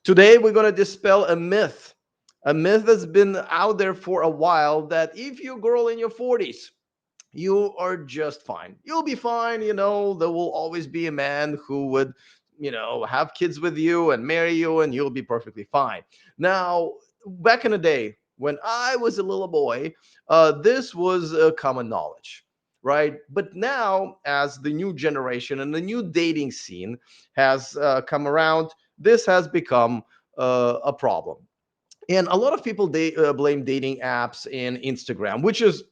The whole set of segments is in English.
Today, we're going to dispel a myth that's been out there for a while, that if you're a girl in your 40s, you are just fine. You'll be fine. There will always be a man who would, have kids with you and marry you, and you'll be perfectly fine. Now, back in the day when I was a little boy, this was common knowledge, right? But now, as the new generation and the new dating scene has come around, this has become a problem. And a lot of people blame dating apps and Instagram, which is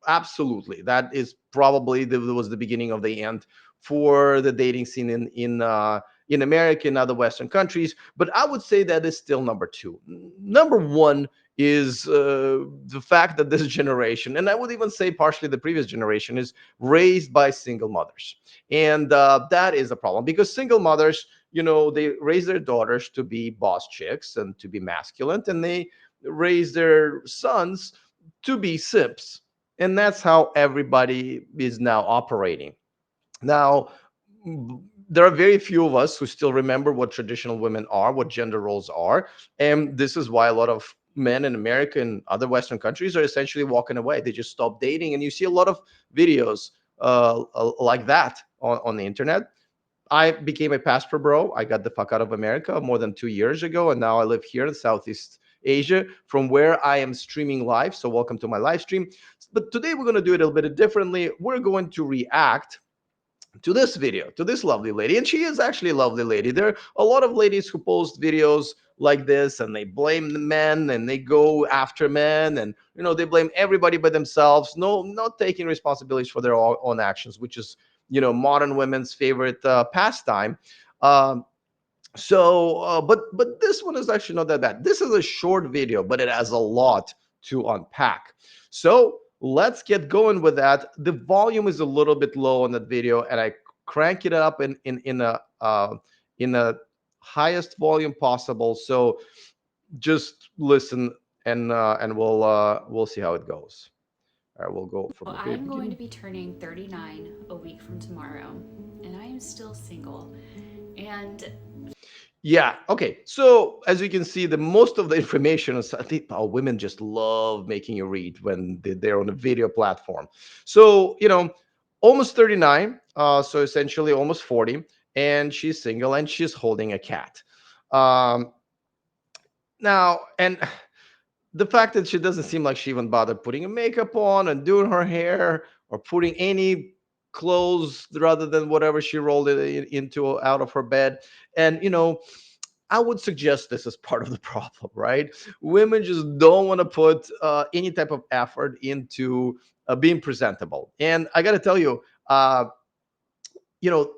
absolutely, that is probably was the beginning of the end for the dating scene in America and other Western countries. But I would say that is still number two. Number one is the fact that this generation, and I would even say partially the previous generation, is raised by single mothers. And that is a problem, because single mothers, they raise their daughters to be boss chicks and to be masculine, and they raise their sons to be simps. And that's how everybody is now operating. Now, there are very few of us who still remember what traditional women are, what gender roles are. And this is why a lot of men in America and other Western countries are essentially walking away. They just stop dating. And you see a lot of videos like that on the internet. I became a passport bro. I got the fuck out of America more than 2 years ago, and now I live here in Southeast Asia, from where I am streaming live. So welcome to my live stream. But today we're going to do it a little bit differently. We're going to react to this video, to this lovely lady. And she is actually a lovely lady. There are a lot of ladies who post videos like this, and they blame the men, and they go after men, and they blame everybody but themselves, no, not taking responsibilities for their own actions, which is modern women's favorite pastime. um, but this one is actually not that bad. This is a short video, but it has a lot to unpack. So let's get going with that. The volume is a little bit low on that video, and I crank it up in a highest volume possible. So just listen, and we'll see how it goes. All right, we'll go from the very I'm going to beginning. be turning 39 a week from tomorrow, and I am still single. And Yeah. Okay. So as you can see, the most of the information is, I think, women just love making you read when they're on a video platform. So almost 39. So essentially almost 40, and she's single, and she's holding a cat. Um, Now, and the fact that she doesn't seem like she even bothered putting a makeup on and doing her hair, or putting any clothes rather than whatever she rolled it into out of her bed. And I would suggest this as part of the problem, right? Women just don't want to put any type of effort into being presentable. And I got to tell you,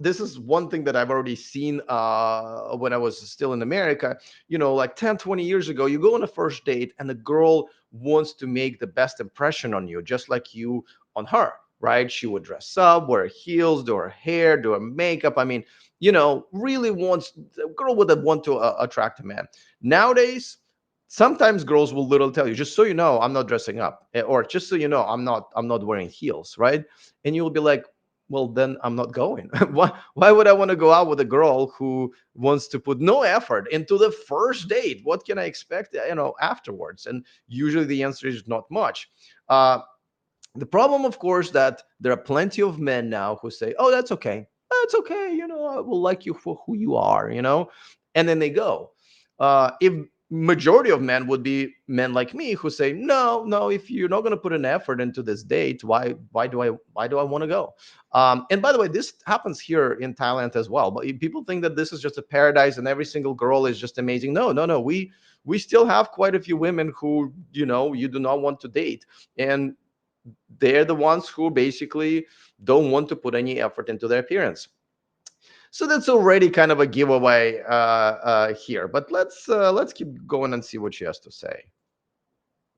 this is one thing that I've already seen when I was still in America. Like 10, 20 years ago, you go on a first date, and the girl wants to make the best impression on you, just like you on her, right? She would dress up, wear heels, do her hair, do her makeup. I mean, really wants, the girl would want to attract a man. Nowadays, sometimes girls will literally tell you, just so you know, I'm not dressing up, or just so you know, I'm not wearing heels, right? And you'll be like, well, then I'm not going. Why would I want to go out with a girl who wants to put no effort into the first date? What can I expect, afterwards? And usually the answer is not much. Uh, the problem, of course, that there are plenty of men now who say, "Oh, that's okay. That's okay. I will like you for who you are." And then they go. If majority of men would be men like me who say, "No, no. If you're not going to put an effort into this date, why do I want to go?" And by the way, this happens here in Thailand as well. But if people think that this is just a paradise and every single girl is just amazing. No, no, no. We still have quite a few women who you do not want to date, and they're the ones who basically don't want to put any effort into their appearance. So that's already kind of a giveaway here. But let's keep going and see what she has to say.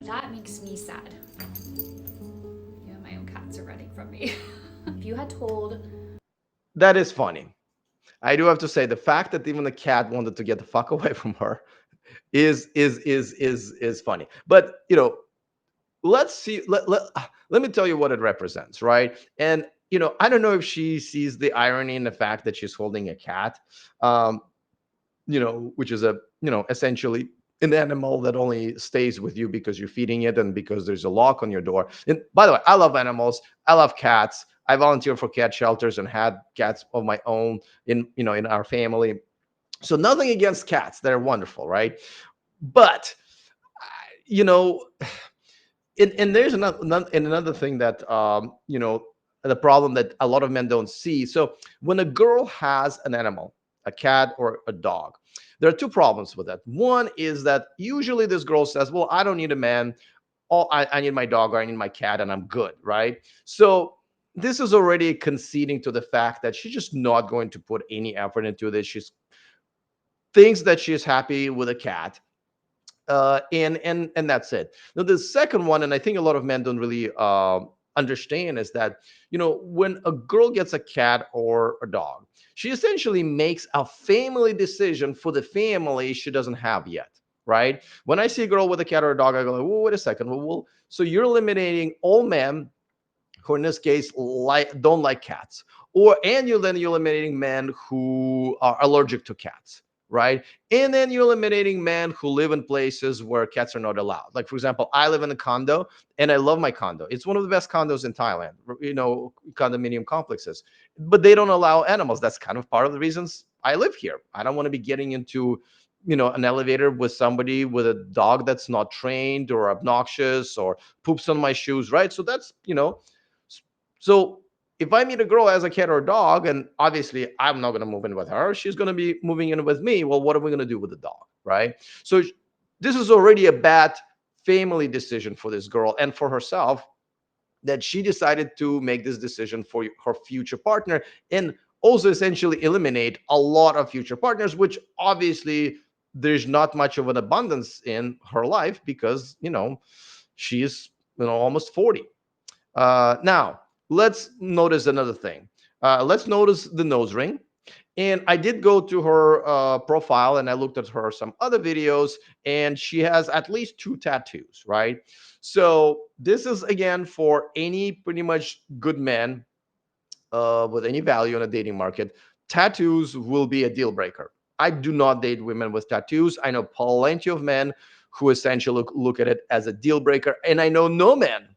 that makes me sad. Yeah, my own cats are running from me. If you had told That is funny. I do have to say, the fact that even the cat wanted to get the fuck away from her is funny. But let's see. Let me tell you what it represents, right? And I don't know if she sees the irony in the fact that she's holding a cat. Um, which is a, essentially an animal that only stays with you because you're feeding it and because there's a lock on your door. And by the way, I love animals. I love cats. I volunteer for cat shelters and had cats of my own in our family. So nothing against cats. They're wonderful, right? But you know, and there's another thing that the problem that a lot of men don't see. So when a girl has an animal, a cat or a dog, there are two problems with that. One is that usually this girl says, well, I don't need a man. I need my dog or I need my cat and I'm good, right? So this is already conceding to the fact that she's just not going to put any effort into this. She's thinks that she's happy with a cat, and that's it. Now the second one, and I think a lot of men don't really understand, is that when a girl gets a cat or a dog, she essentially makes a family decision for the family she doesn't have yet. Right? When I see a girl with a cat or a dog, I go, "Well, wait a second. Well, so you're eliminating all men who in this case don't like cats, or and you're eliminating men who are allergic to cats, right? And then you're eliminating men who live in places where cats are not allowed. Like, for example, I live in a condo and I love my condo. It's one of the best condos in Thailand, condominium complexes, but they don't allow animals. That's kind of part of the reasons I live here. I don't want to be getting into an elevator with somebody with a dog that's not trained or obnoxious or poops on my shoes, right? So that's so if I meet a girl as a cat or a dog, and obviously I'm not going to move in with her, she's going to be moving in with me. Well, what are we going to do with the dog, right? So this is already a bad family decision for this girl and for herself, that she decided to make this decision for her future partner, and also essentially eliminate a lot of future partners, which obviously there's not much of an abundance in her life because she's almost 40. Now, let's notice another thing. Let's notice the nose ring. And I did go to her profile and I looked at her some other videos, and she has at least two tattoos, right? So this is again for any pretty much good man with any value in a dating market. Tattoos will be a deal breaker. I do not date women with tattoos. I know plenty of men who essentially look at it as a deal breaker, and I know no man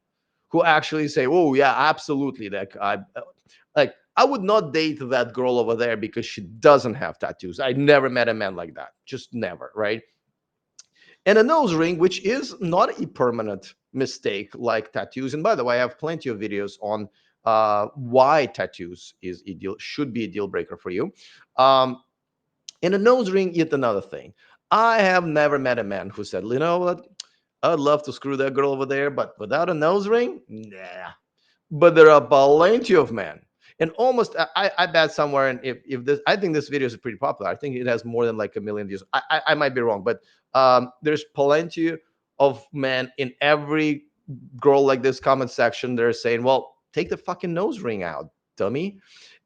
who actually say, "Oh yeah, absolutely." I would not date that girl over there because she doesn't have tattoos. I never met a man like that, just never, right? And a nose ring, which is not a permanent mistake like tattoos. And by the way, I have plenty of videos on why tattoos should be a deal breaker for you. Um, and a nose ring, yet another thing. I have never met a man who said, "You know what? I'd love to screw that girl over there, but without a nose ring, nah." But there are plenty of men, and almost I bet somewhere, and if this, I think this video is pretty popular. I think it has more than like a million views. I might be wrong, but there's plenty of men in every girl like this comment section. They're saying, well, take the fucking nose ring out, dummy.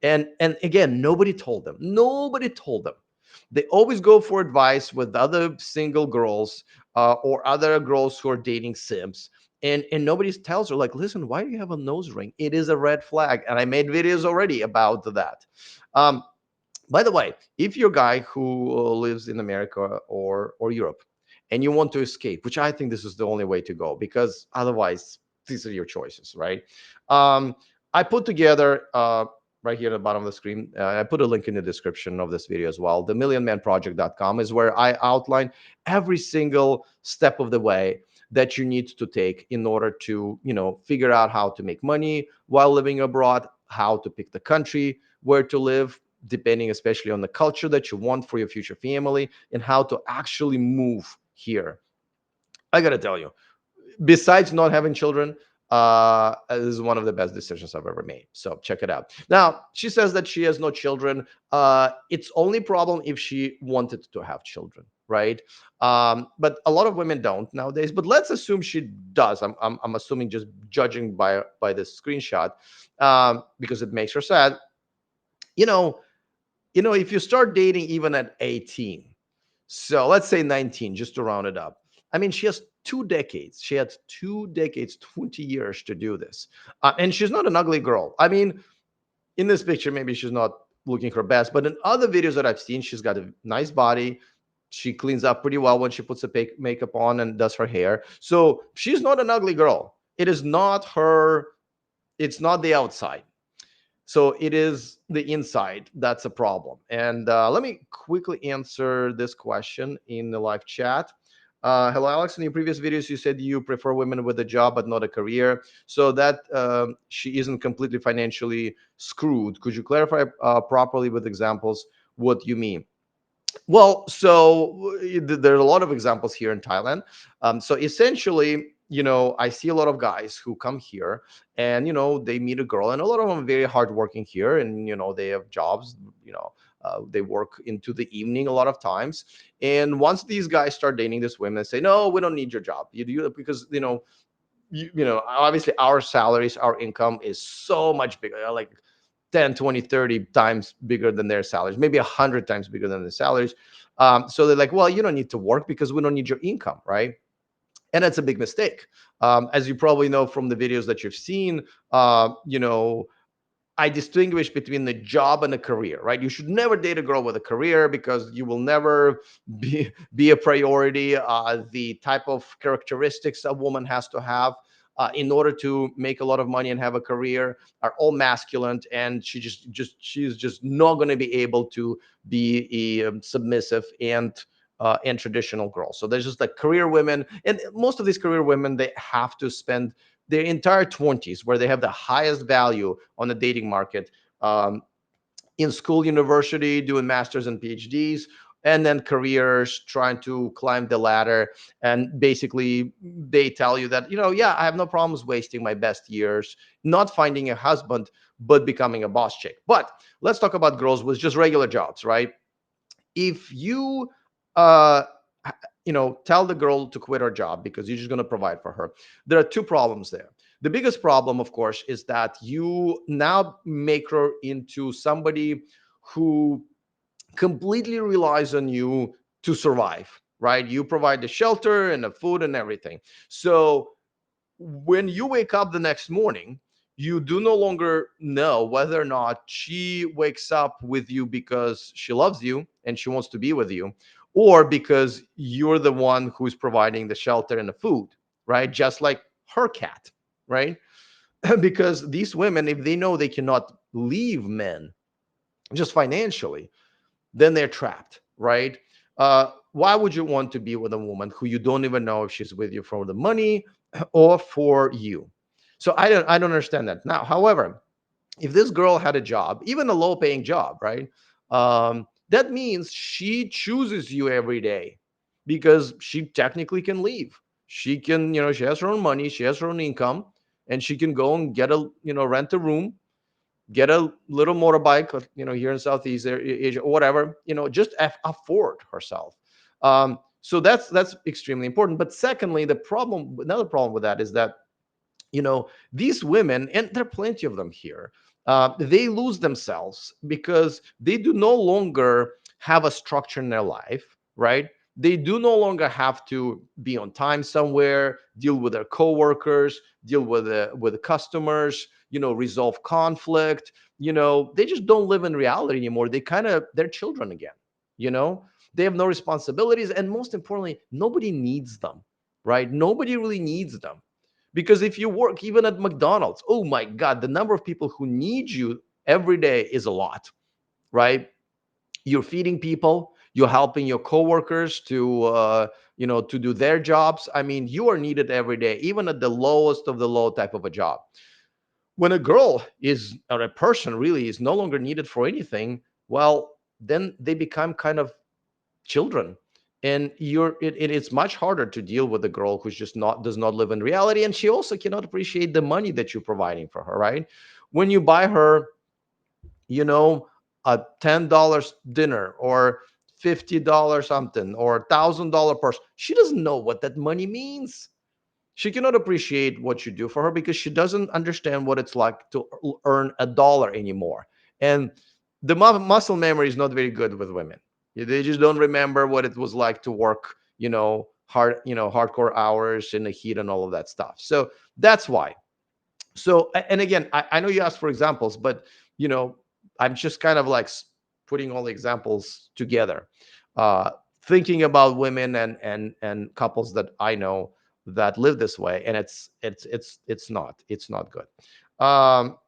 And again, nobody told them. They always go for advice with other single girls or other girls who are dating sims, and nobody tells her, like, listen, why do you have a nose ring? It is a red flag, and I made videos already about that. um, by the way, if you're a guy who lives in America or Europe, and you want to escape, which I think this is the only way to go, because otherwise these are your choices, right? um, I put together right here at the bottom of the screen, I put a link in the description of this video as well. The millionmanproject.com is where I outline every single step of the way that you need to take in order to figure out how to make money while living abroad, how to pick the country where to live, depending especially on the culture that you want for your future family, and how to actually move here. I gotta tell you, besides not having children, this is one of the best decisions I've ever made. So check it out. Now, she says that she has no children. It's only problem if she wanted to have children, right? But a lot of women don't nowadays. But let's assume she does. I'm assuming, just judging by this screenshot, because it makes her sad. You know, if you start dating even at 18, so let's say 19, just to round it up. I mean, she has 2 decades. She had 2 decades, 20 years to do this. And she's not an ugly girl. I mean, in this picture, maybe she's not looking her best. But in other videos that I've seen, she's got a nice body. She cleans up pretty well when she puts the makeup on and does her hair. So she's not an ugly girl. It is not her. It's not the outside. So it is the inside that's a problem. And let me quickly answer this question in the live chat. Hello, Alex. In your previous videos, you said you prefer women with a job but not a career, so that she isn't completely financially screwed. Could you clarify properly with examples what you mean? Well, so there are a lot of examples here in Thailand. So essentially, I see a lot of guys who come here and, they meet a girl, and a lot of them are very hardworking here, and, they have jobs, they work into the evening a lot of times. And once these guys start dating this women, they say, no, we don't need your job. You do because, obviously our salaries, our income is so much bigger, like 10, 20, 30 times bigger than their salaries, maybe 100 times bigger than their salaries. So they're like, well, you don't need to work because we don't need your income, right? And that's a big mistake. As you probably know from the videos that you've seen, I distinguish between the job and a career, right? You should never date a girl with a career because you will never be a priority. The type of characteristics a woman has to have in order to make a lot of money and have a career are all masculine, and she's just not going to be able to be a submissive and traditional girl. So there's just like career women, and most of these career women, they have to spend their entire 20s, where they have the highest value on the dating market, um, in school, university, doing masters and PhDs, and then careers, trying to climb the ladder. And basically, they tell you that, yeah, I have no problems wasting my best years not finding a husband, but becoming a boss chick. But let's talk about girls with just regular jobs, right? If you uh tell the girl to quit her job because you're just going to provide for her, there are two problems there. The biggest problem, of course, is that you now make her into somebody who completely relies on you to survive, right? You provide the shelter and the food and everything. So when you wake up the next morning, you do no longer know whether or not she wakes up with you because she loves you and she wants to be with you, or because you're the one who's providing the shelter and the food, right? Just like her cat, right? Because these women, if they know they cannot leave men just financially, then they're trapped, right? Why would you want to be with a woman who you don't even know if she's with you for the money or for you? So I don't understand that. Now, however, if this girl had a job, even a low paying job, right? That means she chooses you every day because she technically can leave. She can, she has her own money, she has her own income, and she can go and get a, rent a room, get a little motorbike, here in Southeast Asia, or whatever, just afford herself. So that's extremely important. But secondly, another problem with that is that, these women, and there are plenty of them here, they lose themselves because they do no longer have a structure in their life, right? They do no longer have to be on time somewhere, deal with their coworkers, deal with the customers, resolve conflict. They just don't live in reality anymore. They're children again. you know they have no responsibilities, and most importantly, nobody needs them, right? Nobody really needs them. Because if you work even at McDonald's, oh my God, the number of people who need you every day is a lot, right? You're feeding people, you're helping your coworkers to do their jobs. I mean, you are needed every day, even at the lowest of the low type of a job. When a girl is, or a person really is no longer needed for anything, well, then they become kind of children. And it's much harder to deal with a girl who's just not does not live in reality, and she also cannot appreciate the money that you're providing for her, right? When you buy her, you know a $10 dinner, or $50 something, or $1,000 purse, she doesn't know what that money means. She cannot appreciate what you do for her because she doesn't understand what it's like to earn a dollar anymore. And the muscle memory is not very good with women. They just don't remember what it was like to work, hardcore hours in the heat and all of that stuff. So that's why. So, and again, I know you asked for examples, but you know I'm just kind of like putting all the examples together, uh, thinking about women and couples that I know that live this way, and it's not good. All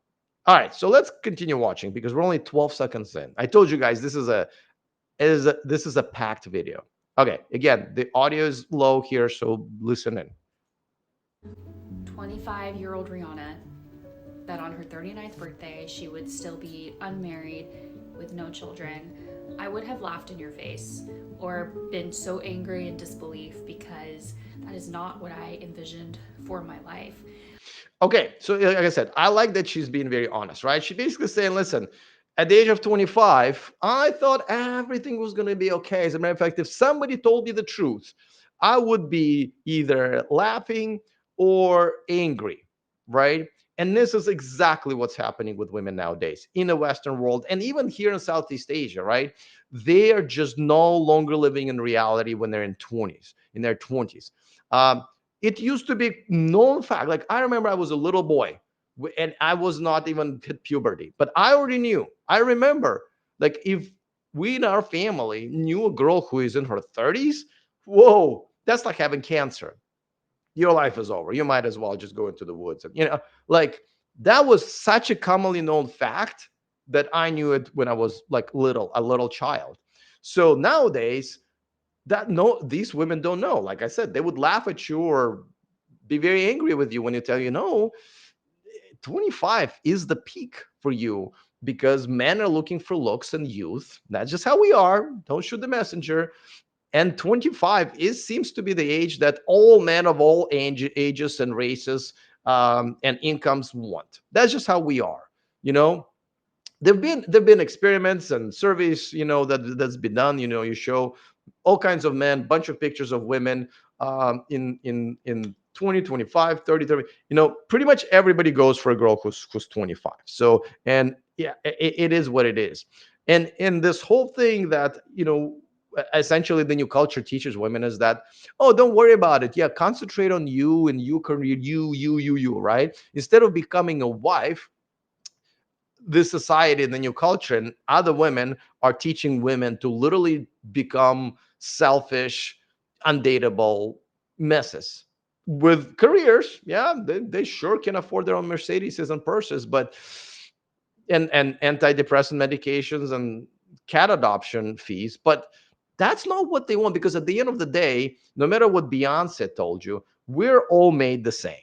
right, so let's continue watching because we're only 12 seconds in. I told you guys this is a packed video. Okay, again, the audio is low here, so listen in. 25-year-old Rihanna that on her 39th birthday she would still be unmarried with no children, I would have laughed in your face or been so angry in disbelief because that is not what I envisioned for my life. Okay, so like I said, I like that she's being very honest, right? She basically saying, listen, at the age of 25, I thought everything was going to be okay. As a matter of fact, if somebody told me the truth, I would be either laughing or angry, right? And this is exactly what's happening with women nowadays in the Western world and even here in Southeast Asia, right? They are just no longer living in reality when they're in their 20s. It used to be known fact. Like I remember I was a little boy and I was not even hit puberty, but I already knew. I remember like if we in our family knew a girl who is in her 30s, whoa, that's like having cancer. Your life is over. You might as well just go into the woods. And, like that was such a commonly known fact that I knew it when I was like a little child. So nowadays, that no, these women don't know. Like I said, they would laugh at you or be very angry with you when you tell, 25 is the peak for you because men are looking for looks and youth. That's just how we are. Don't shoot the messenger. And 25 is seems to be the age that all men of all ages and races and incomes want. That's just how we are. You know, there've been experiments and surveys, that's been done. You show all kinds of men, bunch of pictures of women in 20, 25, 30, 30. Pretty much everybody goes for a girl who's 25. So, and yeah, it is what it is. And this whole thing that, essentially the new culture teaches women is that, oh, don't worry about it. Yeah, concentrate on you and you career, you, right? Instead of becoming a wife, this society and the new culture and other women are teaching women to literally become selfish, undateable messes with careers. Yeah, they sure can afford their own Mercedes and purses, but and antidepressant medications and cat adoption fees, but that's not what they want because at the end of the day, no matter what Beyonce told you, we're all made the same.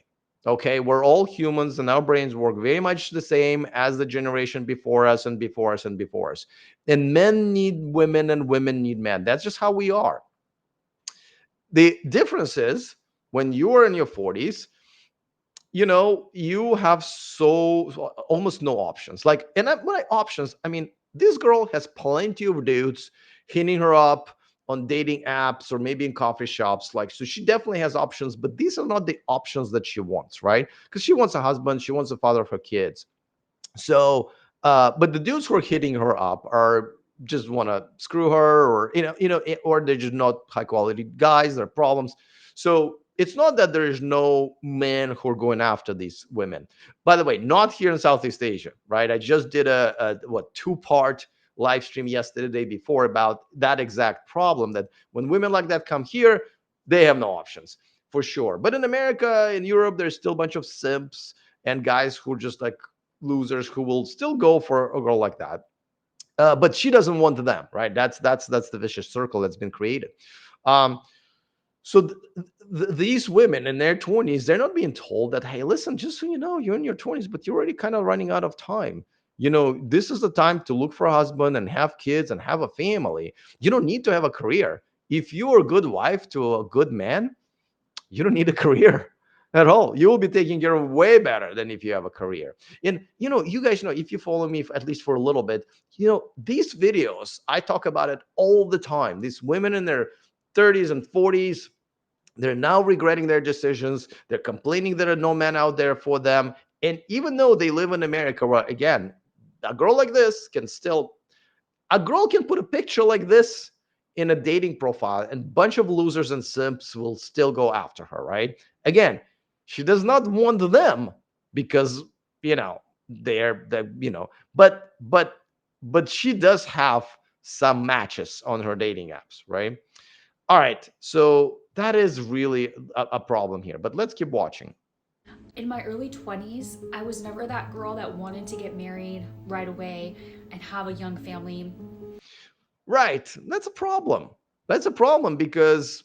Okay, we're all humans and our brains work very much the same as the generation before us and before us and before us. And men need women and women need men. That's just how we are. The difference is when you are in your 40s, you have almost no options. Like, and when I options, I mean, this girl has plenty of dudes hitting her up on dating apps or maybe in coffee shops. Like, so she definitely has options, but these are not the options that she wants, right? Because she wants a husband, she wants a father of her kids. So, but the dudes who are hitting her up are just want to screw her, or or they're just not high quality guys. There are problems. So it's not that there is no men who are going after these women. By the way, not here in Southeast Asia, right? I just did a what 2-part live stream yesterday, the day before, about that exact problem. That when women like that come here, they have no options for sure. But in America, in Europe, there's still a bunch of simps and guys who are just like losers who will still go for a girl like that. But she doesn't want them, right? That's the vicious circle that's been created. Um, so these women in their 20s, they're not being told that, hey, listen, just so you know, you're in your 20s, but you're already kind of running out of time. This is the time to look for a husband and have kids and have a family. You don't need to have a career. If you're a good wife to a good man, you don't need a career at all. You will be taken care of way better than if you have a career. And you guys know, if you follow me at least for a little bit, these videos, I talk about it all the time. These women in their 30s and 40s, they're now regretting their decisions. They're complaining there are no men out there for them. And even though they live in America, where again, a girl like this can still a girl can put a picture like this in a dating profile and a bunch of losers and simps will still go after her, right? Again, she does not want them because, they're, but but she does have some matches on her dating apps, right? All right, so that is really a problem here, but let's keep watching. In my early 20s, I was never that girl that wanted to get married right away and have a young family. Right, that's a problem. That's a problem because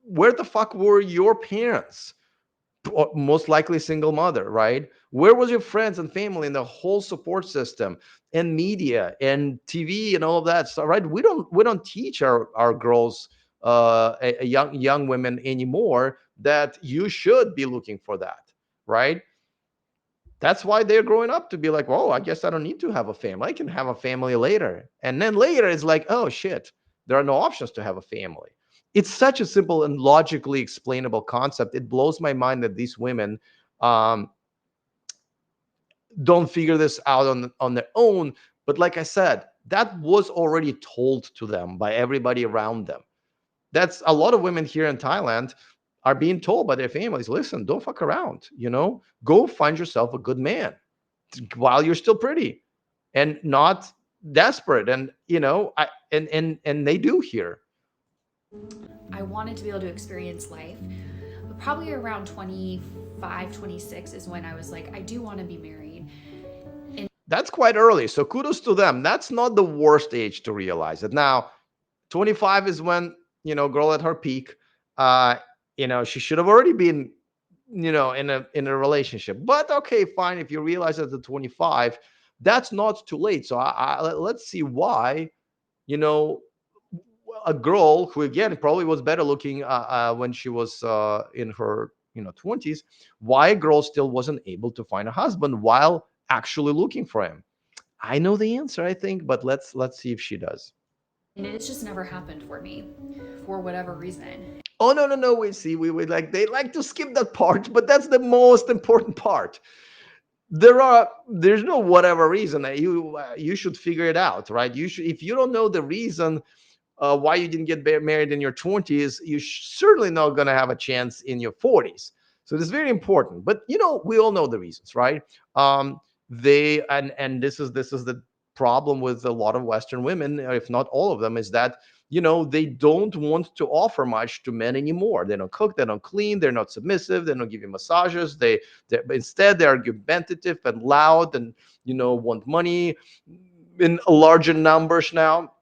where the fuck were your parents? Most likely single mother, right? Where was your friends and family and the whole support system and media and TV and all of that stuff, right? We don't teach our girls, young women anymore, that you should be looking for that, right? That's why they're growing up to be like, "Whoa, I guess I don't need to have a family. I can have a family later." And then later it's like, "Oh shit, there are no options to have a family." It's such a simple and logically explainable concept. It blows my mind that these women um, don't figure this out on their own. But like I said, that was already told to them by everybody around them. That's a lot of women here in Thailand are being told by their families, "Listen, don't fuck around. Go find yourself a good man while you're still pretty and not desperate." And I and they do here. I wanted to be able to experience life. But probably around 25, 26 is when I was like, I do want to be married. And That's quite early, so kudos to them. That's not the worst age to realize it. Now 25 is when, girl at her peak. uh she should have already been, in a relationship. But okay, fine, if you realize that at 25, that's not too late. So let's see why, you know a girl who again probably was better looking, when she was, in her 20s, why a girl still wasn't able to find a husband while actually looking for him. I know the answer, I think, but let's see if she does. it's just never happened for me for whatever reason. Oh, no, no, no, we see, we like, they like to skip that part, but that's the most important part. There's no whatever reason that you should figure it out, right? You should, if you don't know the reason why you didn't get married in your 20s, you're certainly not going to have a chance in your 40s. So it's very important. But we all know the reasons, right? They and this is the problem with a lot of Western women, if not all of them, is that they don't want to offer much to men anymore. They don't cook, they don't clean, they're not submissive, they don't give you massages. Instead, they are argumentative and loud, and want money in larger numbers now.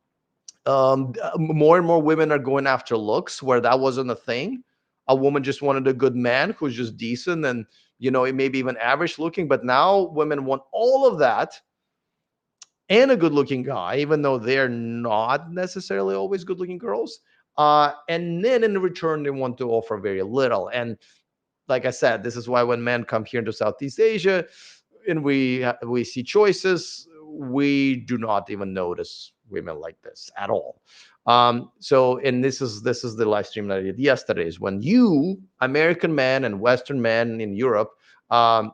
More and more women are going after looks where that wasn't a thing. A woman just wanted a good man who's just decent and it may be even average looking. But now women want all of that and a good looking guy, even though they're not necessarily always good looking girls. And then in return, they want to offer very little. And like I said, this is why when men come here into Southeast Asia and we see choices, we do not even notice women like this at all. So, and this is the live stream that I did yesterday. Is when you American men and Western men in Europe, um,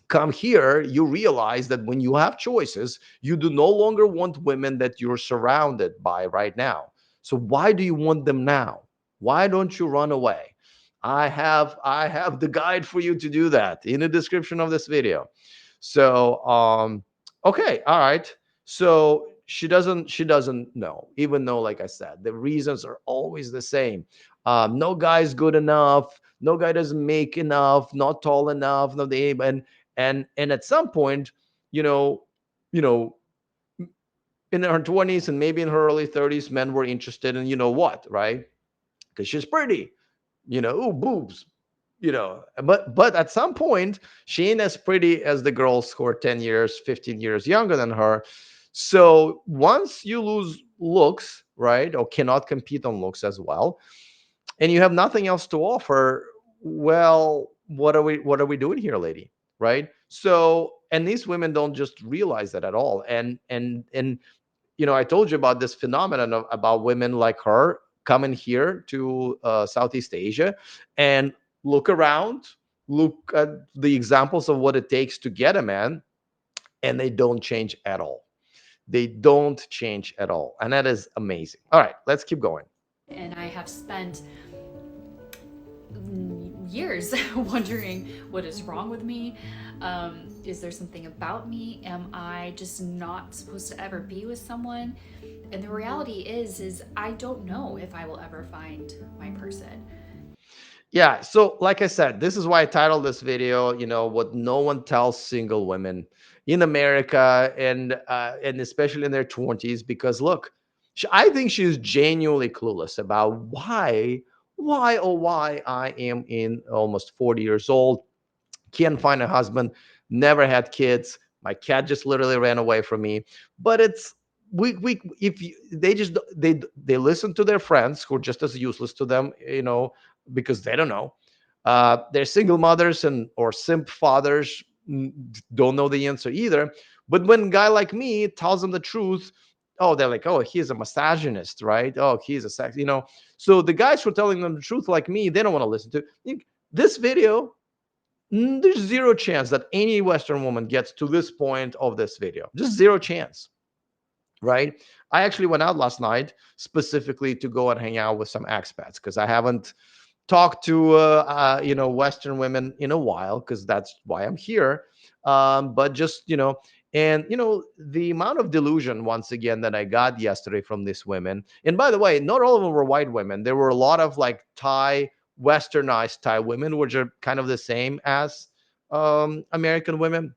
come here, you realize that when you have choices, you do no longer want women that you're surrounded by right now. So why do you want them now? Why don't you run away? I have the guide for you to do that in the description of this video. So okay, all right. So she doesn't know, even though, like I said, the reasons are always the same. No guy's good enough, no guy doesn't make enough, not tall enough, no they and at some point, you know you know in her 20s and maybe in her early 30s, men were interested in, what, right? Because she's pretty, ooh, boobs, but at some point she ain't as pretty as the girls who are 10 years 15 years younger than her. So once you lose looks, right, or cannot compete on looks as well, and you have nothing else to offer, well, what are we doing here, lady? Right? So, and these women don't just realize that at all. And I told you about this phenomenon about women like her coming here to Southeast Asia and look around, look at the examples of what it takes to get a man, and they don't change at all. They don't change at all. And that is amazing. All right, let's keep going. And I have spent years wondering what is wrong with me. Is there something about me? Am I just not supposed to ever be with someone? And the reality is I don't know if I will ever find my person. Yeah, so like I said, this is why I titled this video, what no one tells single women in America, and especially in their 20s, because look, I think she's genuinely clueless about why I am in almost 40 years old, can't find a husband, never had kids. My cat just literally ran away from me. But it's we if you, they just they listen to their friends who are just as useless to them, because they don't know. They're single mothers and or simp fathers, don't know the answer either. But when a guy like me tells them the truth, oh, they're like, oh, he's a misogynist, right? Oh, he's a sex. So the guys who are telling them the truth, like me, they don't want to listen to this video. There's zero chance that any Western woman gets to this point of this video. Just zero chance, right? I actually went out last night specifically to go and hang out with some expats because I haven't talked to Western women in a while, because that's why I'm here. But just and the amount of delusion once again that I got yesterday from these women. And by the way, not all of them were white women. There were a lot of like Thai, westernized Thai women, which are kind of the same as American women.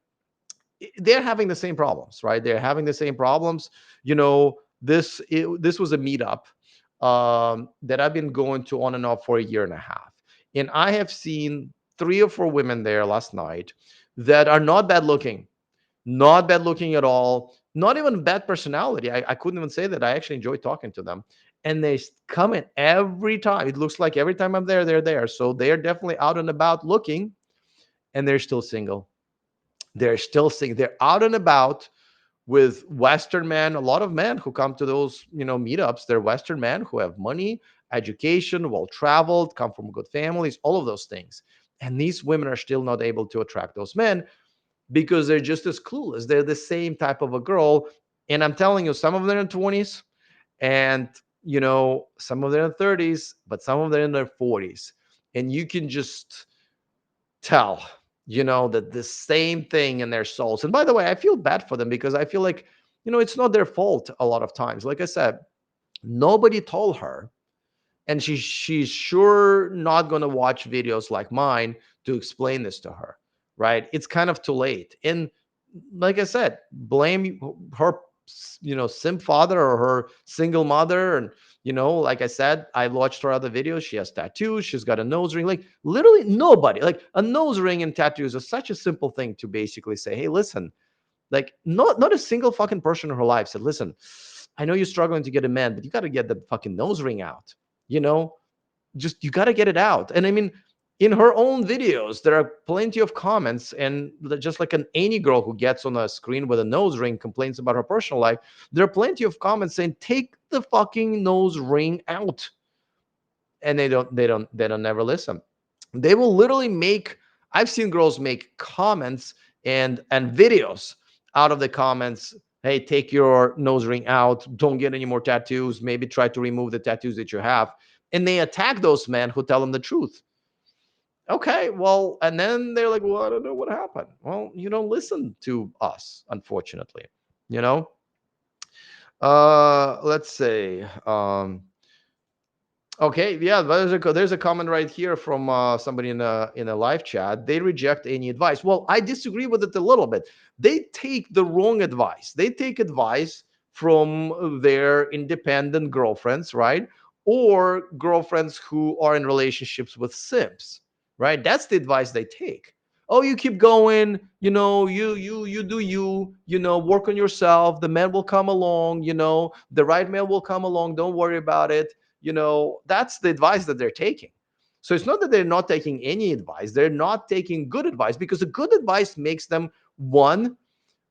They're having the same problems, right? They're having the same problems. This was a meetup that I've been going to on and off for a year and a half, and I have seen 3 or 4 women there last night that are not bad looking, not bad looking at all, not even bad personality. I couldn't even say that. I actually enjoy talking to them, and they come in every time. It looks like every time I'm there, they're there. So they are definitely out and about looking, and they're still single. They're still single. They're out and about with Western men. A lot of men who come to those, meetups, they're Western men who have money, education, well traveled, come from good families, all of those things. And these women are still not able to attract those men because they're just as clueless. They're the same type of a girl. And I'm telling you, some of them are in 20s, and some of them are in 30s, but some of them are in their 40s. And you can just tell, that the same thing in their souls. And by the way, I feel bad for them because I feel like, it's not their fault a lot of times. Like I said, nobody told her, and she's sure not going to watch videos like mine to explain this to her, right? It's kind of too late. And like I said, blame her, simp father or her single mother. And like I said, I watched her other videos. She has tattoos, she's got a nose ring. Like literally nobody, like a nose ring and tattoos is such a simple thing to basically say, hey, listen, like not a single fucking person in her life said, listen, I know you're struggling to get a man, but you got to get the fucking nose ring out. You know, just you got to get it out. And I mean, in her own videos, there are plenty of comments, and just like any girl who gets on a screen with a nose ring complains about her personal life, there are plenty of comments saying, "Take the fucking nose ring out," and they don't never listen. They will literally make. I've seen girls make comments and videos out of the comments. Hey, take your nose ring out. Don't get any more tattoos. Maybe try to remove the tattoos that you have. And they attack those men who tell them the truth. Okay, well, and then they're like, well, I don't know what happened. Well, you don't listen to us, unfortunately. You know. Let's say. Okay, yeah, there's a comment right here from somebody in a live chat. They reject any advice. Well, I disagree with it a little bit. They take the wrong advice. They take advice from their independent girlfriends, right? Or girlfriends who are in relationships with simps, right? That's the advice they take. Oh, you keep going, you do work on yourself. The man will come along, the right man will come along. Don't worry about it. That's the advice that they're taking. So it's not that they're not taking any advice, they're not taking good advice, because the good advice makes them, one,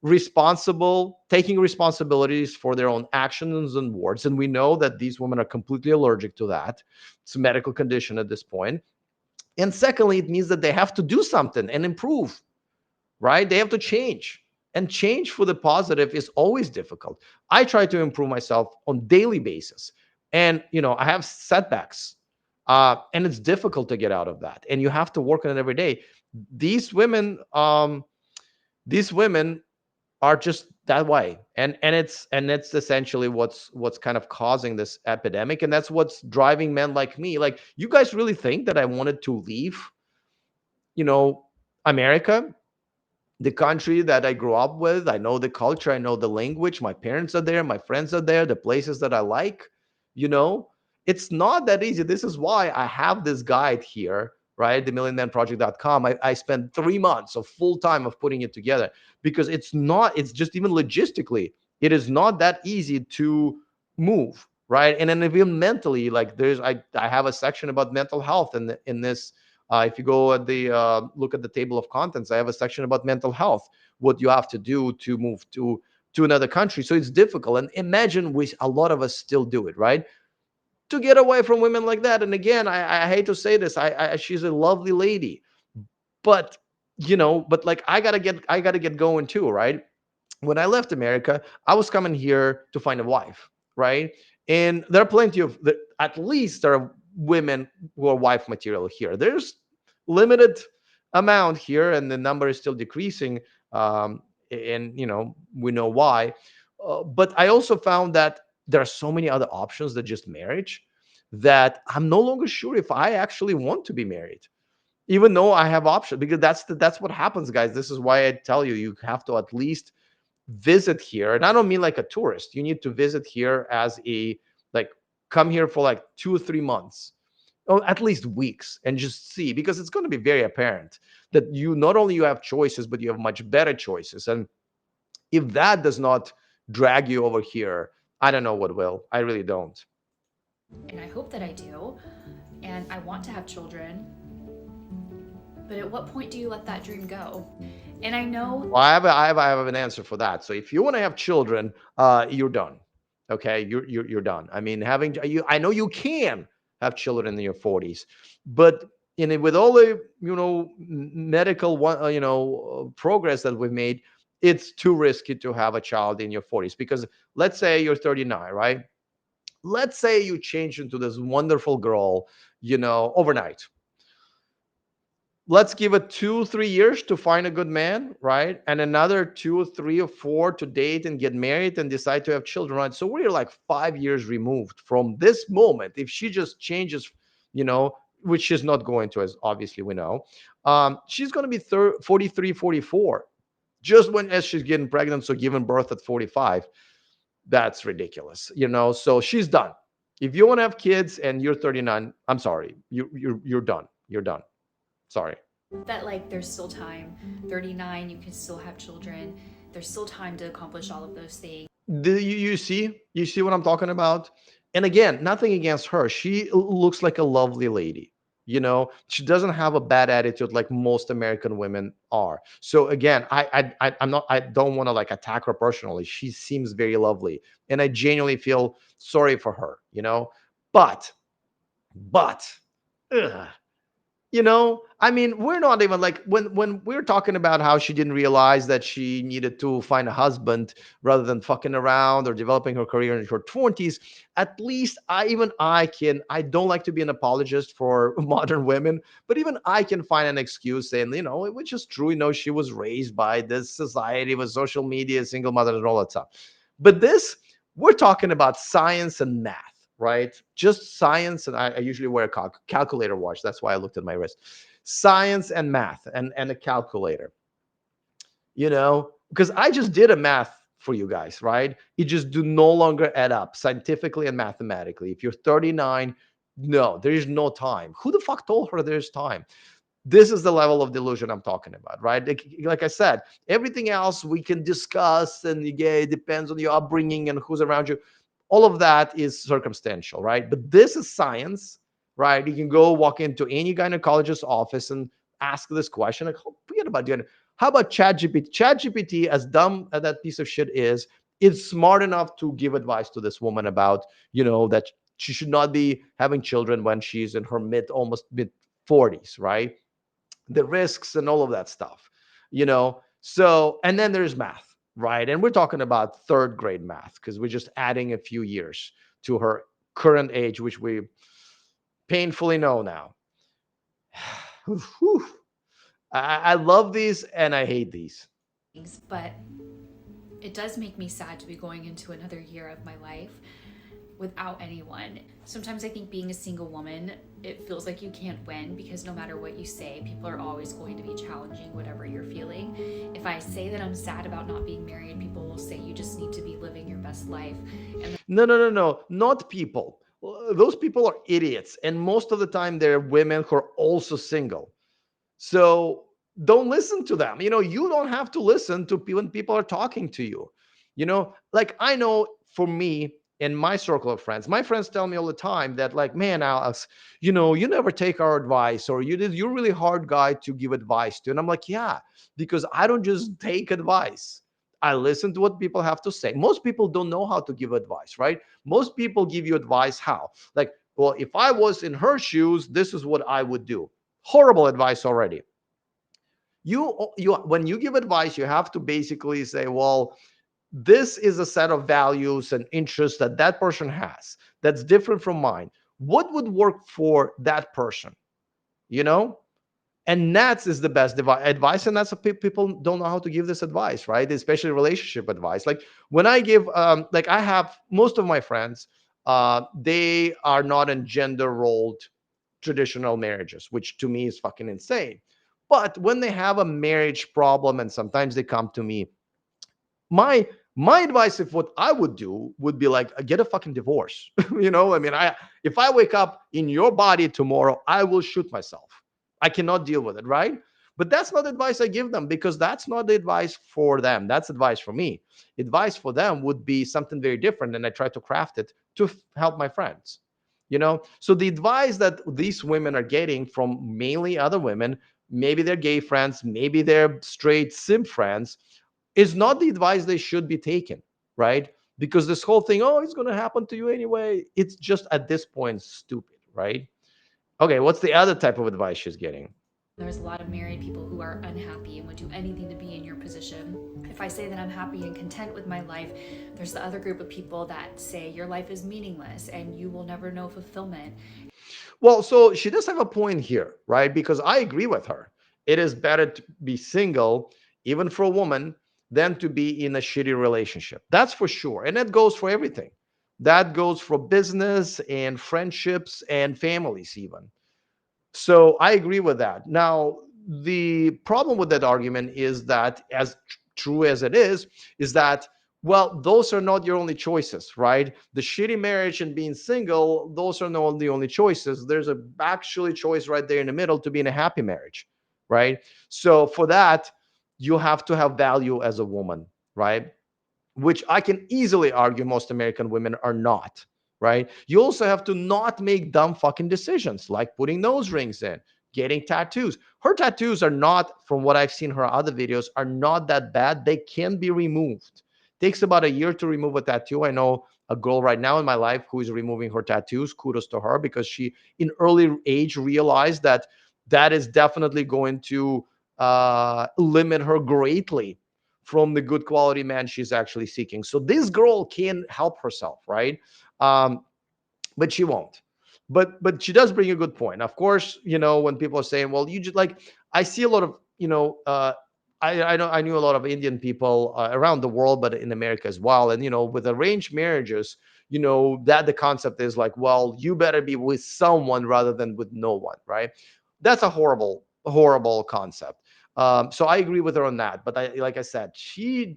responsible, taking responsibilities for their own actions and words. And we know that these women are completely allergic to that. It's a medical condition at this point. And secondly, it means that they have to do something and improve, right? They have to change. And change for the positive is always difficult. I try to improve myself on daily basis. And, I have setbacks. And it's difficult to get out of that, and you have to work on it every day. These women, these women are just that way, and it's essentially what's kind of causing this epidemic, and that's what's driving men like me. Like, you guys really think that I wanted to leave, you know, America, the country that I grew up with? I know the culture, I know the language, my parents are there, my friends are there, the places that I like, you know. It's not that easy. This is why I have this guide here, right? The millionmanproject.com. I spent 3 months of full time of putting it together, because it's just, even logistically, it is not that easy to move, right? And then even mentally, like, I have a section about mental health in this. If you go at the look at the table of contents, I have a section about mental health, what you have to do to move to another country. So it's difficult, and imagine, we a lot of us still do it, right? To get away from women like that. And again, I hate to say this, she's a lovely lady, but but like, I gotta get going too, right? When I left America, I was coming here to find a wife, right? And there are plenty of, at least there are women who are wife material here. There's limited amount here, and the number is still decreasing. And we know why. But I also found that there are so many other options than just marriage, that I'm no longer sure if I actually want to be married, even though I have options. Because that's what happens, guys. This is why I tell you, you have to at least visit here. And I don't mean like a tourist. You need to visit here as a, like, come here for like 2 or 3 months, or at least weeks, and just see, because it's going to be very apparent that you not only you have choices, but you have much better choices. And if that does not drag you over here, I don't know what will. I really don't. And I hope that I do. And I want to have children. But at what point do you let that dream go? And I know. Well, I have an answer for that. So if you want to have children, you're done. Okay, you're done. I mean, having you, I know you can have children in your 40s, but with all the medical progress that we've made, it's too risky to have a child in your 40s. Because let's say you're 39, right? Let's say you change into this wonderful girl, overnight. Let's give it 2 3 years to find a good man, right? And another 2 3 or 4 to date and get married and decide to have children, right? So we're like 5 years removed from this moment. If she just changes, which she's not going to, as obviously we know, she's going to be 43 44, just when as she's getting pregnant, so giving birth at 45. That's ridiculous, so she's done. If you want to have kids and you're 39, I'm sorry, you're done. You're done. Sorry. That, like, there's still time. 39, you can still have children. There's still time to accomplish all of those things. Do you see what I'm talking about? And again, nothing against her. She looks like a lovely lady. She doesn't have a bad attitude like most American women are. So again, I'm not, I don't want to like attack her personally. She seems very lovely, and I genuinely feel sorry for her. But ugh, I mean, we're not even like, when we're talking about how she didn't realize that she needed to find a husband rather than fucking around or developing her career in her 20s. At least I don't like to be an apologist for modern women, but even I can find an excuse saying, which is true. She was raised by this society with social media, single mother, and all that stuff. But we're talking about science and math, right? Just science. And I usually wear a calculator watch. That's why I looked at my wrist. Science and math, and a calculator, because I just did a math for you guys, right? It just do no longer add up scientifically and mathematically. If you're 39, no, there is no time. Who the fuck told her there's time? This is the level of delusion I'm talking about, right? Like I said, everything else we can discuss, and yeah, it depends on your upbringing and who's around you. All of that is circumstantial, right? But this is science, right? You can go walk into any gynecologist's office and ask this question. Like, forget about doing it. How about ChatGPT? ChatGPT, as dumb as that piece of shit is smart enough to give advice to this woman about, that she should not be having children when she's in her almost mid 40s, right? The risks and all of that stuff, so, and then there's math, right? And we're talking about third grade math, because we're just adding a few years to her current age, which we Painfully no now. Whew. I love these and I hate these. things, but it does make me sad to be going into another year of my life without anyone. Sometimes I think being a single woman, it feels like you can't win because no matter what you say, people are always going to be challenging whatever you're feeling. If I say that I'm sad about not being married, people will say you just need to be living your best life. And No, no, no, no, not people. Those people are idiots. And most of the time, they're women who are also single. So don't listen to them. You don't have to listen to when people are talking to you. Like I know for me in my circle of friends, my friends tell me all the time that, like, man, Alex, you never take our advice, or you're a really hard guy to give advice to. And I'm like, yeah, because I don't just take advice. I listen to what people have to say. Most people don't know how to give advice, right? Most people give you advice how? Like, well, if I was in her shoes, this is what I would do. Horrible advice already. You when you give advice, you have to basically say, well, this is a set of values and interests that that person has that's different from mine. What would work for that person? you know and that's is the best advice. And that's what people don't know how to give this advice, right? Especially relationship advice. Like when I give, like I have most of my friends, they are not in gender rolled traditional marriages, which to me is fucking insane. But when they have a marriage problem and sometimes they come to me, my my advice, if what I would do would be like, get a fucking divorce. I mean, if I wake up in your body tomorrow, I will shoot myself. I cannot deal with it, right? But that's not advice I give them, because that's not the advice for them. That's advice for me. Advice for them would be something very different, and I try to craft it to help my friends. So the advice that these women are getting from mainly other women, maybe they're gay friends, maybe they're straight simp friends, is not the advice they should be taking, right? Because this whole thing, oh, it's going to happen to you anyway, it's just at this point stupid, right? Okay, what's the other type of advice she's getting? there's a lot of married people who are unhappy and would do anything to be in your position. If I say that I'm happy and content with my life, there's the other group of people that say your life is meaningless and you will never know fulfillment. Well, so she does have a point here, right? Because I agree with her. It is better to be single, even for a woman, than to be in a shitty relationship. That's for sure. And that goes for everything. That goes for business and friendships and families, even. So I agree with that. Now, the problem with that argument is that, as true as it is that, well, those are not your only choices, right? The shitty marriage and being single, those are not the only choices. There's a actually choice right there in the middle to be in a happy marriage, right? So for that, you have to have value as a woman, right? Which I can easily argue most American women are not, right? You also have to not make dumb fucking decisions like putting nose rings in, getting tattoos. Her tattoos are not, from what I've seen her other videos, are not that bad. They can be removed. Takes about a year to remove a tattoo. I know a girl right now in my life who is removing her tattoos. Kudos to her, because she, in early age, realized that that is definitely going to limit her greatly from the good quality man she's actually seeking. So this girl can help herself, right? Um, but she won't. But she does bring a good point. Of course, when people are saying, "Well, you just like," I see a lot of I know I knew a lot of Indian people around the world, but in America as well. And with arranged marriages, that the concept is like, well, you better be with someone rather than with no one, right? That's a horrible, horrible concept. So I agree with her on that. But like I said, she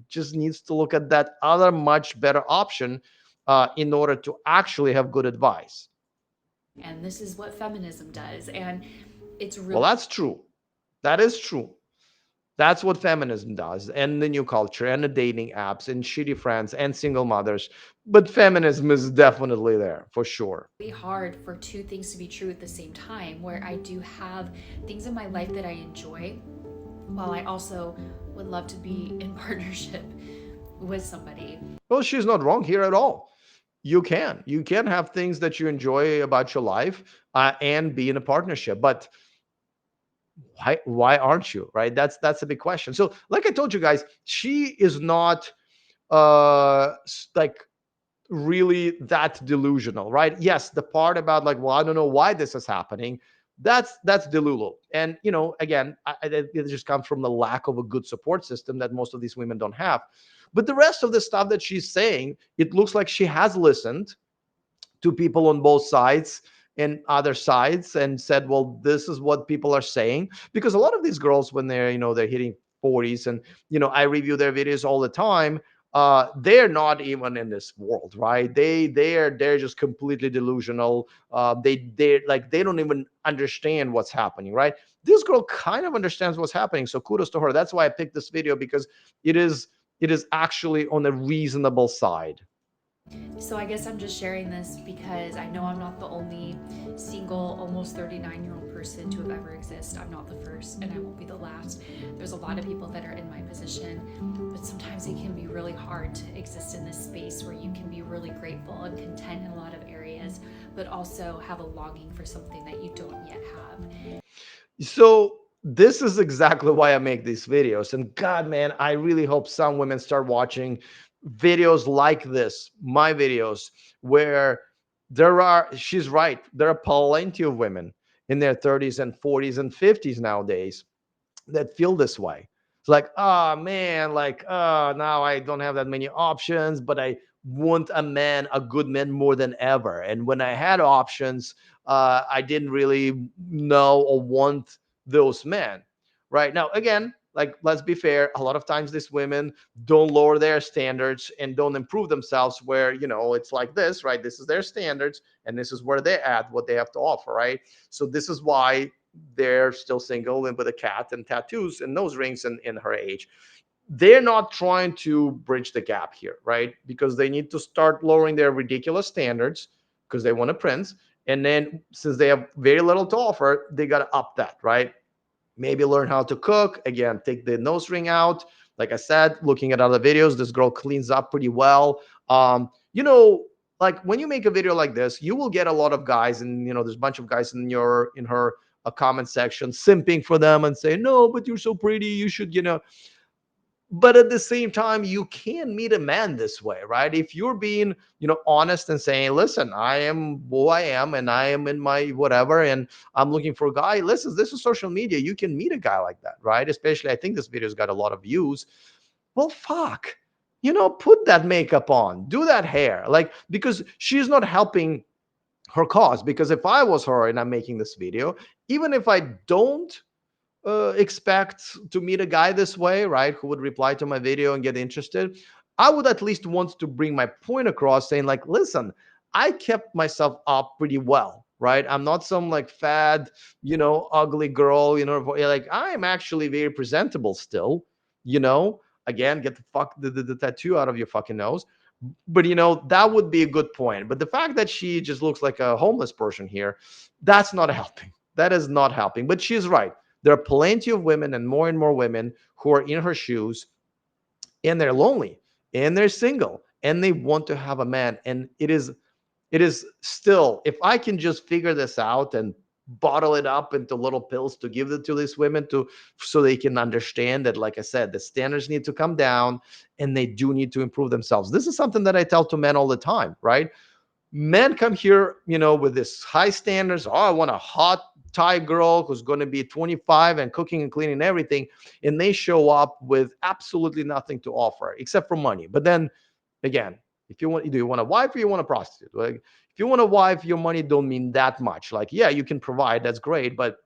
just needs to look at that other much better option in order to actually have good advice. And this is what feminism does. And it's Well, really that's true. That is true. That's what feminism does, and the new culture, and the dating apps, and shitty friends, and single mothers. But feminism is definitely there for sure. hard for two things to be true at the same time, where I do have things in my life that I enjoy, while I also would love to be in partnership with somebody. Well, she's not wrong here at all. You can have things that you enjoy about your life, and be in a partnership. But why aren't you, right? That's a big question. So like I told you guys, she is not like really that delusional, right? Yes, the part about like, well, I don't know why this is happening, that's delulu. And again, it just comes from the lack of a good support system that most of these women don't have. But the rest of the stuff that she's saying, it looks like she has listened to people on both sides and other sides and said, well, this is what people are saying. Because a lot of these girls, when they're hitting 40s, and I review their videos all the time, they're not even in this world, right? They're just completely delusional. They like, they don't even understand what's happening, right? This girl kind of understands what's happening, so kudos to her. That's why I picked this video, because it is actually on a reasonable side. So I guess I'm just sharing this because I know I'm not the only single, almost 39-year-old person to have ever existed. I'm not the first, and I won't be the last. There's a lot of people that are in my position, but sometimes it can be really hard to exist in this space where you can be really grateful and content in a lot of areas, but also have a longing for something that you don't yet have. So this is exactly why I make these videos. And God, man, I really hope some women start watching videos like this, my videos, where she's right, there are plenty of women in their 30s and 40s and 50s nowadays that feel this way. It's like, oh man, like, now I don't have that many options, but I want a good man more than ever. And when I had options, I didn't really know or want those men. Right now, again, like, let's be fair, a lot of times these women don't lower their standards and don't improve themselves, where, it's like this, right? This is their standards, and this is where they're at, what they have to offer, right? So this is why they're still single and with a cat and tattoos and nose rings in her age. They're not trying to bridge the gap here, right? Because they need to start lowering their ridiculous standards because they want a prince. And then, since they have very little to offer, they got to up that, right? Maybe learn how to cook. Again, take the nose ring out. Like I said, looking at other videos, this girl cleans up pretty well. Like, when you make a video like this, you will get a lot of guys, and there's a bunch of guys in her a comment section simping for them and say, no, but you're so pretty, you should, but at the same time, you can meet a man this way, right? If you're being honest and saying, listen, I am who I am, and I am in my whatever, and I'm looking for a guy. Listen, this is social media, you can meet a guy like that, right? Especially, I think this video's got a lot of views. Well, fuck, put that makeup on, do that hair, like, because she's not helping her cause. Because if I was her and I'm making this video, even if I don't expect to meet a guy this way, right, who would reply to my video and get interested, I would at least want to bring my point across, saying, like, listen, I kept myself up pretty well, right? I'm not some like fat, ugly girl, like, I'm actually very presentable still, again, get the the tattoo out of your fucking nose. But that would be a good point. But the fact that she just looks like a homeless person here, that's not helping. That is not helping. But she's right. There are plenty of women, and more women, who are in her shoes, and they're lonely, and they're single, and they want to have a man. And it is still, if I can just figure this out and bottle it up into little pills to give it to these women, to so they can understand that, like I said, the standards need to come down, and they do need to improve themselves. This is something that I tell to men all the time, right? Men come here, with this high standards. Oh, I want a hot Thai girl who's going to be 25 and cooking and cleaning and everything. And they show up with absolutely nothing to offer except for money. But then again, if you want, do you want a wife or you want a prostitute? Like, if you want a wife, your money don't mean that much. Like, yeah, you can provide, that's great, but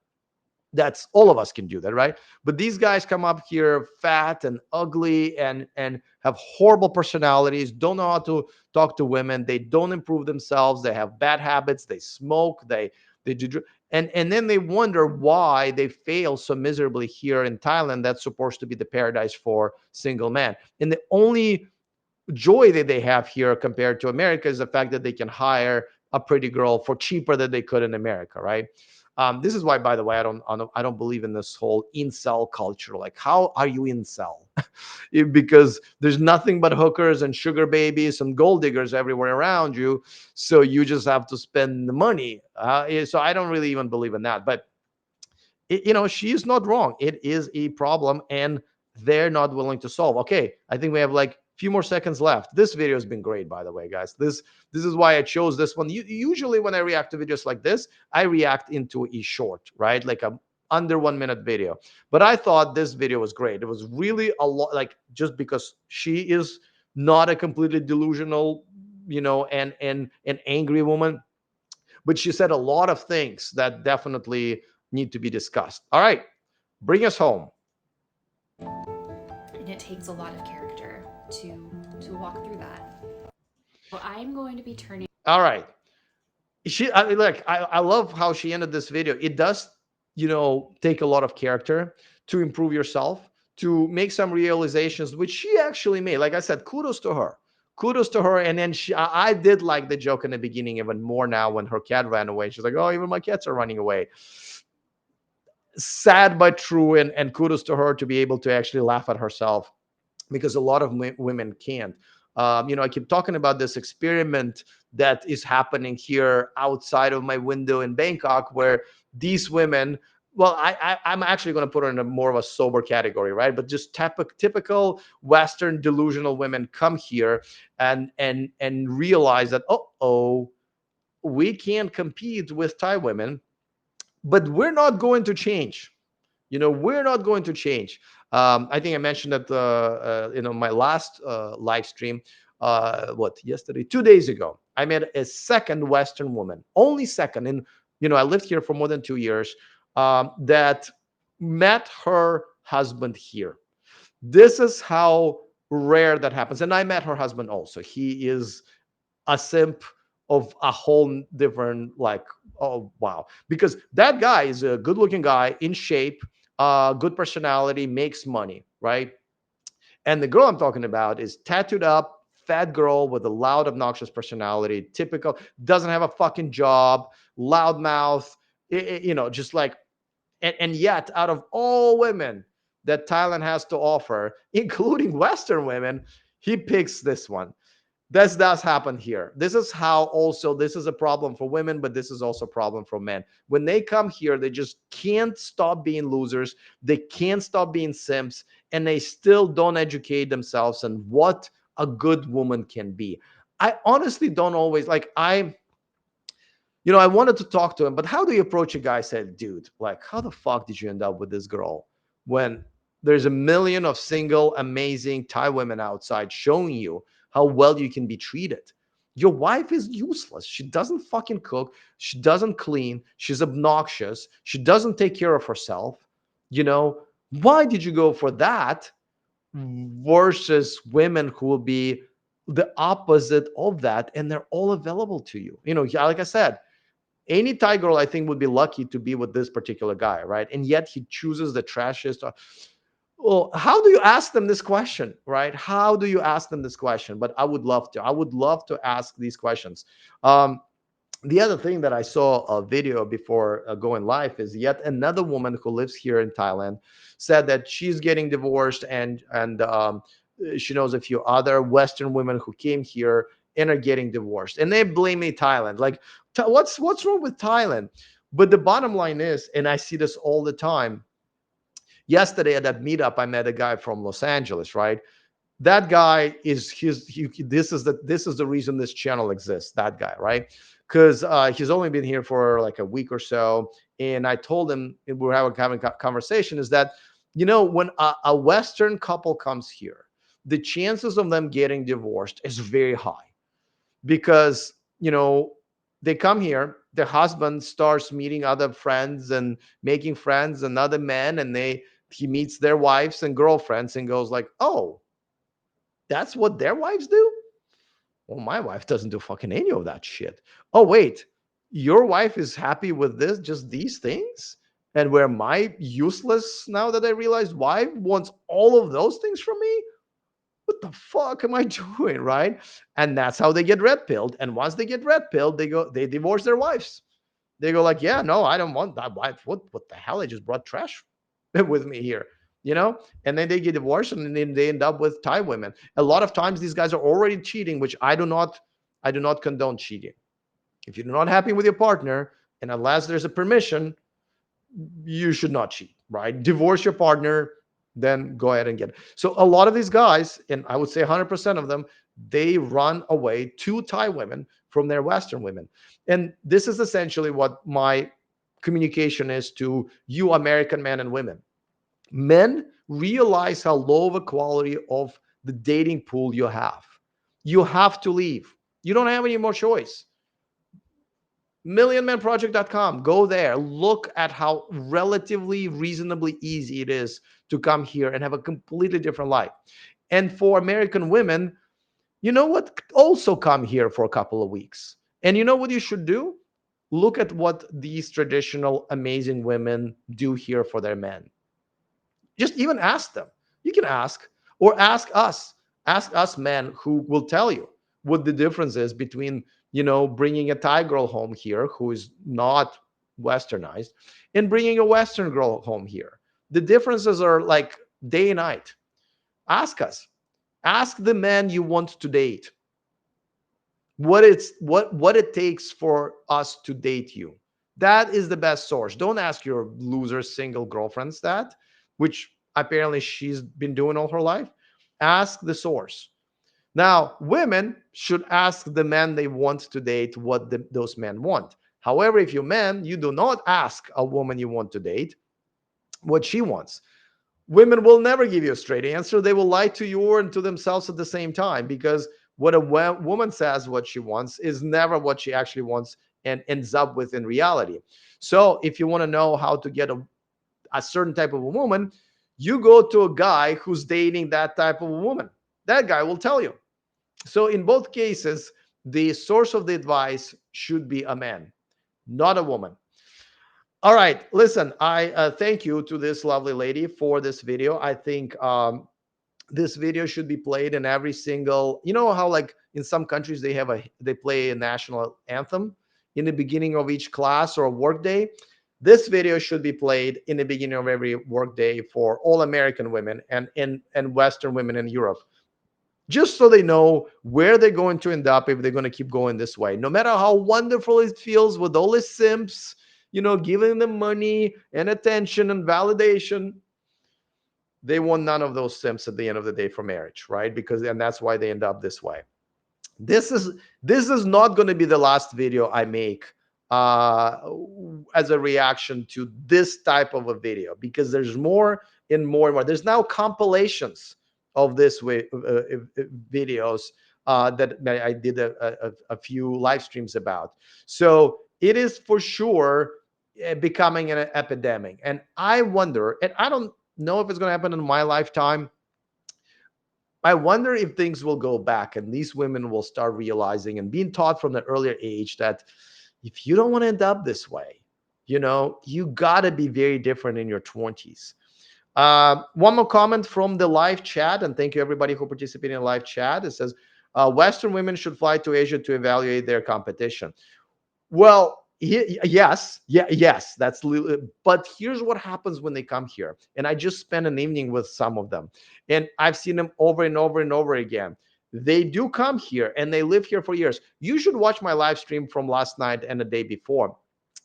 that's all of us can do that, right? But these guys come up here fat and ugly, and have horrible personalities, don't know how to talk to women, they don't improve themselves, they have bad habits, they smoke, they do and then they wonder why they fail so miserably here in Thailand, that's supposed to be the paradise for single men. And the only joy that they have here compared to America is the fact that they can hire a pretty girl for cheaper than they could in America, right? This is why, by the way, I don't believe in this whole incel culture. Like, how are you incel? Because there's nothing but hookers and sugar babies and gold diggers everywhere around you, so you just have to spend the money. So I don't really even believe in that. But she is not wrong. It is a problem, and they're not willing to solve. Okay, I think we have like Few more seconds left. This video has been great, by the way, guys. This is why I chose this one. Usually when I react to videos like this, I react into a short, right? Like a under 1 minute video. But I thought this video was great. It was really a lot, like, just because she is not a completely delusional, and an angry woman, but she said a lot of things that definitely need to be discussed. All right, bring us home. And it takes a lot of character to walk through that. So I'm going to be turning. All right. I love how she ended this video. It does, take a lot of character to improve yourself, to make some realizations, which she actually made. Like I said, kudos to her. Kudos to her. And then I did like the joke in the beginning even more now when her cat ran away. She's like, oh, even my cats are running away. Sad but true. And kudos to her to be able to actually laugh at herself, because a lot of women can't. I keep talking about this experiment that is happening here outside of my window in Bangkok, where these women, well, I'm actually going to put her in a more of a sober category, right? But just typical Western delusional women come here and realize that, oh, we can't compete with Thai women, but we're not going to change. We're not going to change. I think I mentioned that my last live stream, what, yesterday, 2 days ago, I met a second Western woman, only second. And I lived here for more than 2 years, that met her husband here. This is how rare that happens. And I met her husband also. He is a simp of a whole different, like, oh wow, because that guy is a good looking guy, in shape, good personality, makes money, right? And the girl I'm talking about is tattooed up, fat girl with a loud, obnoxious personality, typical, doesn't have a fucking job, loud mouth, just like, and yet out of all women that Thailand has to offer, including Western women, he picks this one. This does happen here. This is how, also, this is a problem for women, but this is also a problem for men. When they come here, they just can't stop being losers. They can't stop being simps, and they still don't educate themselves on what a good woman can be. I honestly don't always like, I wanted to talk to him, but how do you approach a guy? Said, dude, like, how the fuck did you end up with this girl when there's a million of single, amazing Thai women outside showing you how well you can be treated? Your wife is useless. She doesn't fucking cook. She doesn't clean. She's obnoxious. She doesn't take care of herself. Why did you go for that versus women who will be the opposite of that, and they're all available to you? Yeah, like I said, any Thai girl, I think, would be lucky to be with this particular guy, right? And yet he chooses the trashiest. Well, how do you ask them this question, right? How do you ask them this question? But I would love to. I would love to ask these questions. Um, the other thing that I saw a video before going live is yet another woman who lives here in Thailand said that she's getting divorced, and she knows a few other Western women who came here and are getting divorced, and they blame me Thailand. Like, what's wrong with Thailand? But the bottom line is, and I see this all the time. Yesterday at that meetup, I met a guy from Los Angeles, right? That guy is this is the reason this channel exists. That guy, right? Because he's only been here for like a week or so, and I told him, and we were having a conversation, is that, when a Western couple comes here, the chances of them getting divorced is very high, because they come here, the husband starts meeting other friends and making friends and other men, and he meets their wives and girlfriends and goes like, oh, that's what their wives do? Well, my wife doesn't do fucking any of that shit. Oh, wait, your wife is happy with this, just these things? And where my useless, now that I realized, wife wants all of those things from me? What the fuck am I doing, right? And that's how they get red pilled. And once they get red pilled, they divorce their wives. They go like, yeah, no, I don't want that wife. What the hell? I just brought trash with me here, you know? And then they get divorced, and then they end up with Thai women. A lot of times these guys are already cheating, which I do not condone cheating. If you're not happy with your partner, and unless there's a permission, you should not cheat, right? Divorce your partner, then go ahead and get it. So a lot of these guys, and I would say 100% of them, they run away to Thai women from their Western women. And this is essentially what my communication is to you American men and women. Men, realize how low of a quality of the dating pool you have. You have to leave. You don't have any more choice. Millionmanproject.com. Go there. Look at how relatively reasonably easy it is to come here and have a completely different life. And for American women, you know what? Also come here for a couple of weeks. And you know what you should do? Look at what these traditional amazing women do here for their men. Just even ask them. You can ask, or ask us men, who will tell you what the difference is between, bringing a Thai girl home here who is not westernized, and bringing a Western girl home here. The differences are like day and night. Ask us. Ask the men you want to date what it takes for us to date you. That is the best source. Don't ask your loser single girlfriends that, which apparently she's been doing all her life. Ask the source. Now, women should ask the men they want to date what those men want. However, if you're men, you do not ask a woman you want to date what she wants. Women will never give you a straight answer. They will lie to you and to themselves at the same time, because what a woman says what she wants is never what she actually wants and ends up with in reality. So if you want to know how to get a certain type of a woman, you go to a guy who's dating that type of a woman. That guy will tell you. So in both cases, the source of the advice should be a man, not a woman. All right, listen, I thank you to this lovely lady for this video. I think this video should be played in every single, how like in some countries they play a national anthem in the beginning of each class or work day. This video should be played in the beginning of every work day for all American women and Western women in Europe, just so they know where they're going to end up if they're going to keep going this way. No matter how wonderful it feels with all the simps, giving them money and attention and validation, they want none of those simps at the end of the day for marriage, right? And that's why they end up this way. This is not going to be the last video I make uh as a reaction to this type of a video, because there's more and more and more. There's now compilations of this way videos that I did a few live streams about. So it is for sure becoming an epidemic, and I wonder, and I don't know if it's going to happen in my lifetime. I wonder if things will go back and these women will start realizing and being taught from the earlier age that if you don't want to end up this way, you got to be very different in your 20s. One more comment from the live chat, and thank you everybody who participated in the live chat. It says, Western women should fly to Asia to evaluate their competition. Well, yes, yes, but here's what happens when they come here. And I just spent an evening with some of them, and I've seen them over and over and over again. They do come here and they live here for years. You should watch my live stream from last night and the day before,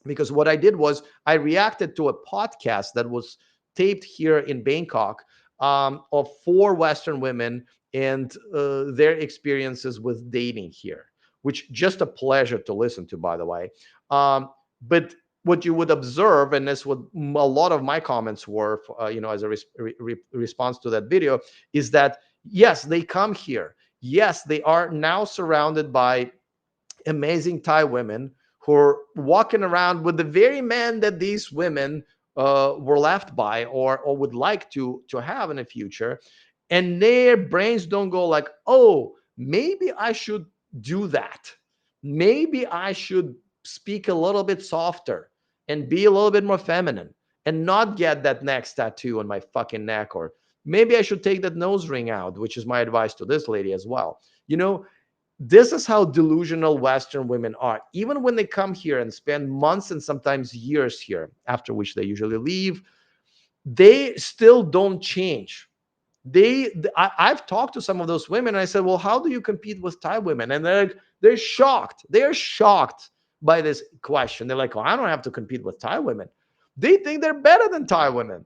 because what I did was I reacted to a podcast that was taped here in Bangkok, of four Western women and their experiences with dating here, which just a pleasure to listen to, by the way. But what you would observe, and that's what a lot of my comments were, as a response to that video, is that yes, they come here. Yes, they are now surrounded by amazing Thai women who are walking around with the very men that these women were left by, or would like to have in the future, and their brains don't go like, oh, maybe I should do that. Maybe I should speak a little bit softer and be a little bit more feminine and not get that next tattoo on my fucking neck, or maybe I should take that nose ring out, which is my advice to this lady as well. This is how delusional Western women are. Even when they come here and spend months and sometimes years here, after which they usually leave, they still don't change. I've talked to some of those women and I said, well, how do you compete with Thai women? And they're shocked. They're shocked by this question. They're like, oh, I don't have to compete with Thai women. They think they're better than Thai women.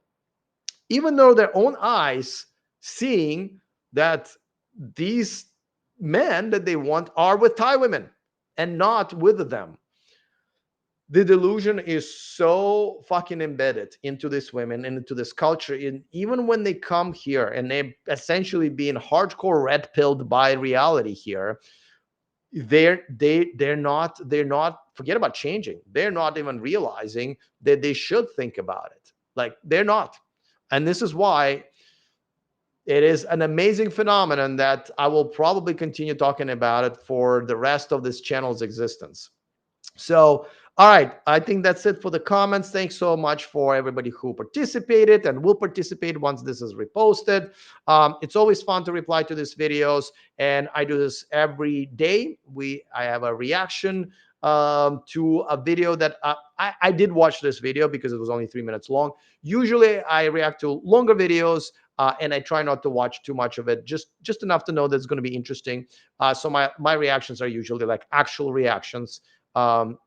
even though their own eyes seeing that these men that they want are with Thai women and not with them. The delusion is so fucking embedded into these women and into this culture. And even when they come here and they essentially being hardcore red pilled by reality here, they're not forget about changing. They're not even realizing that they should think about it. Like they're not. And this is why it is an amazing phenomenon that I will probably continue talking about it for the rest of this channel's existence. So, all right, I think that's it for the comments. Thanks so much for everybody who participated and will participate once this is reposted. It's always fun to reply to these videos, and I do this every day. I have a reaction to a video that I did watch this video because it was only 3 minutes long. Usually, I react to longer videos. And I try not to watch too much of it, just enough to know that it's going to be interesting. So my reactions are usually like actual reactions, um,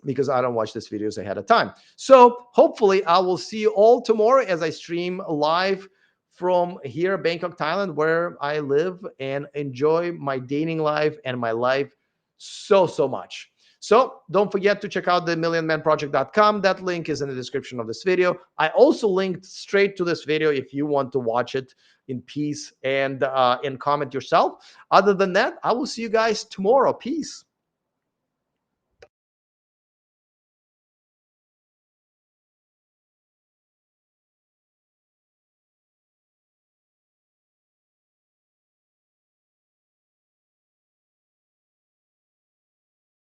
because I don't watch these videos ahead of time. So hopefully I will see you all tomorrow as I stream live from here, Bangkok, Thailand, where I live and enjoy my dating life and my life so much. So don't forget to check out the millionmanproject.com. That link is in the description of this video. I also linked straight to this video if you want to watch it in peace and comment yourself. Other than that, I will see you guys tomorrow. Peace.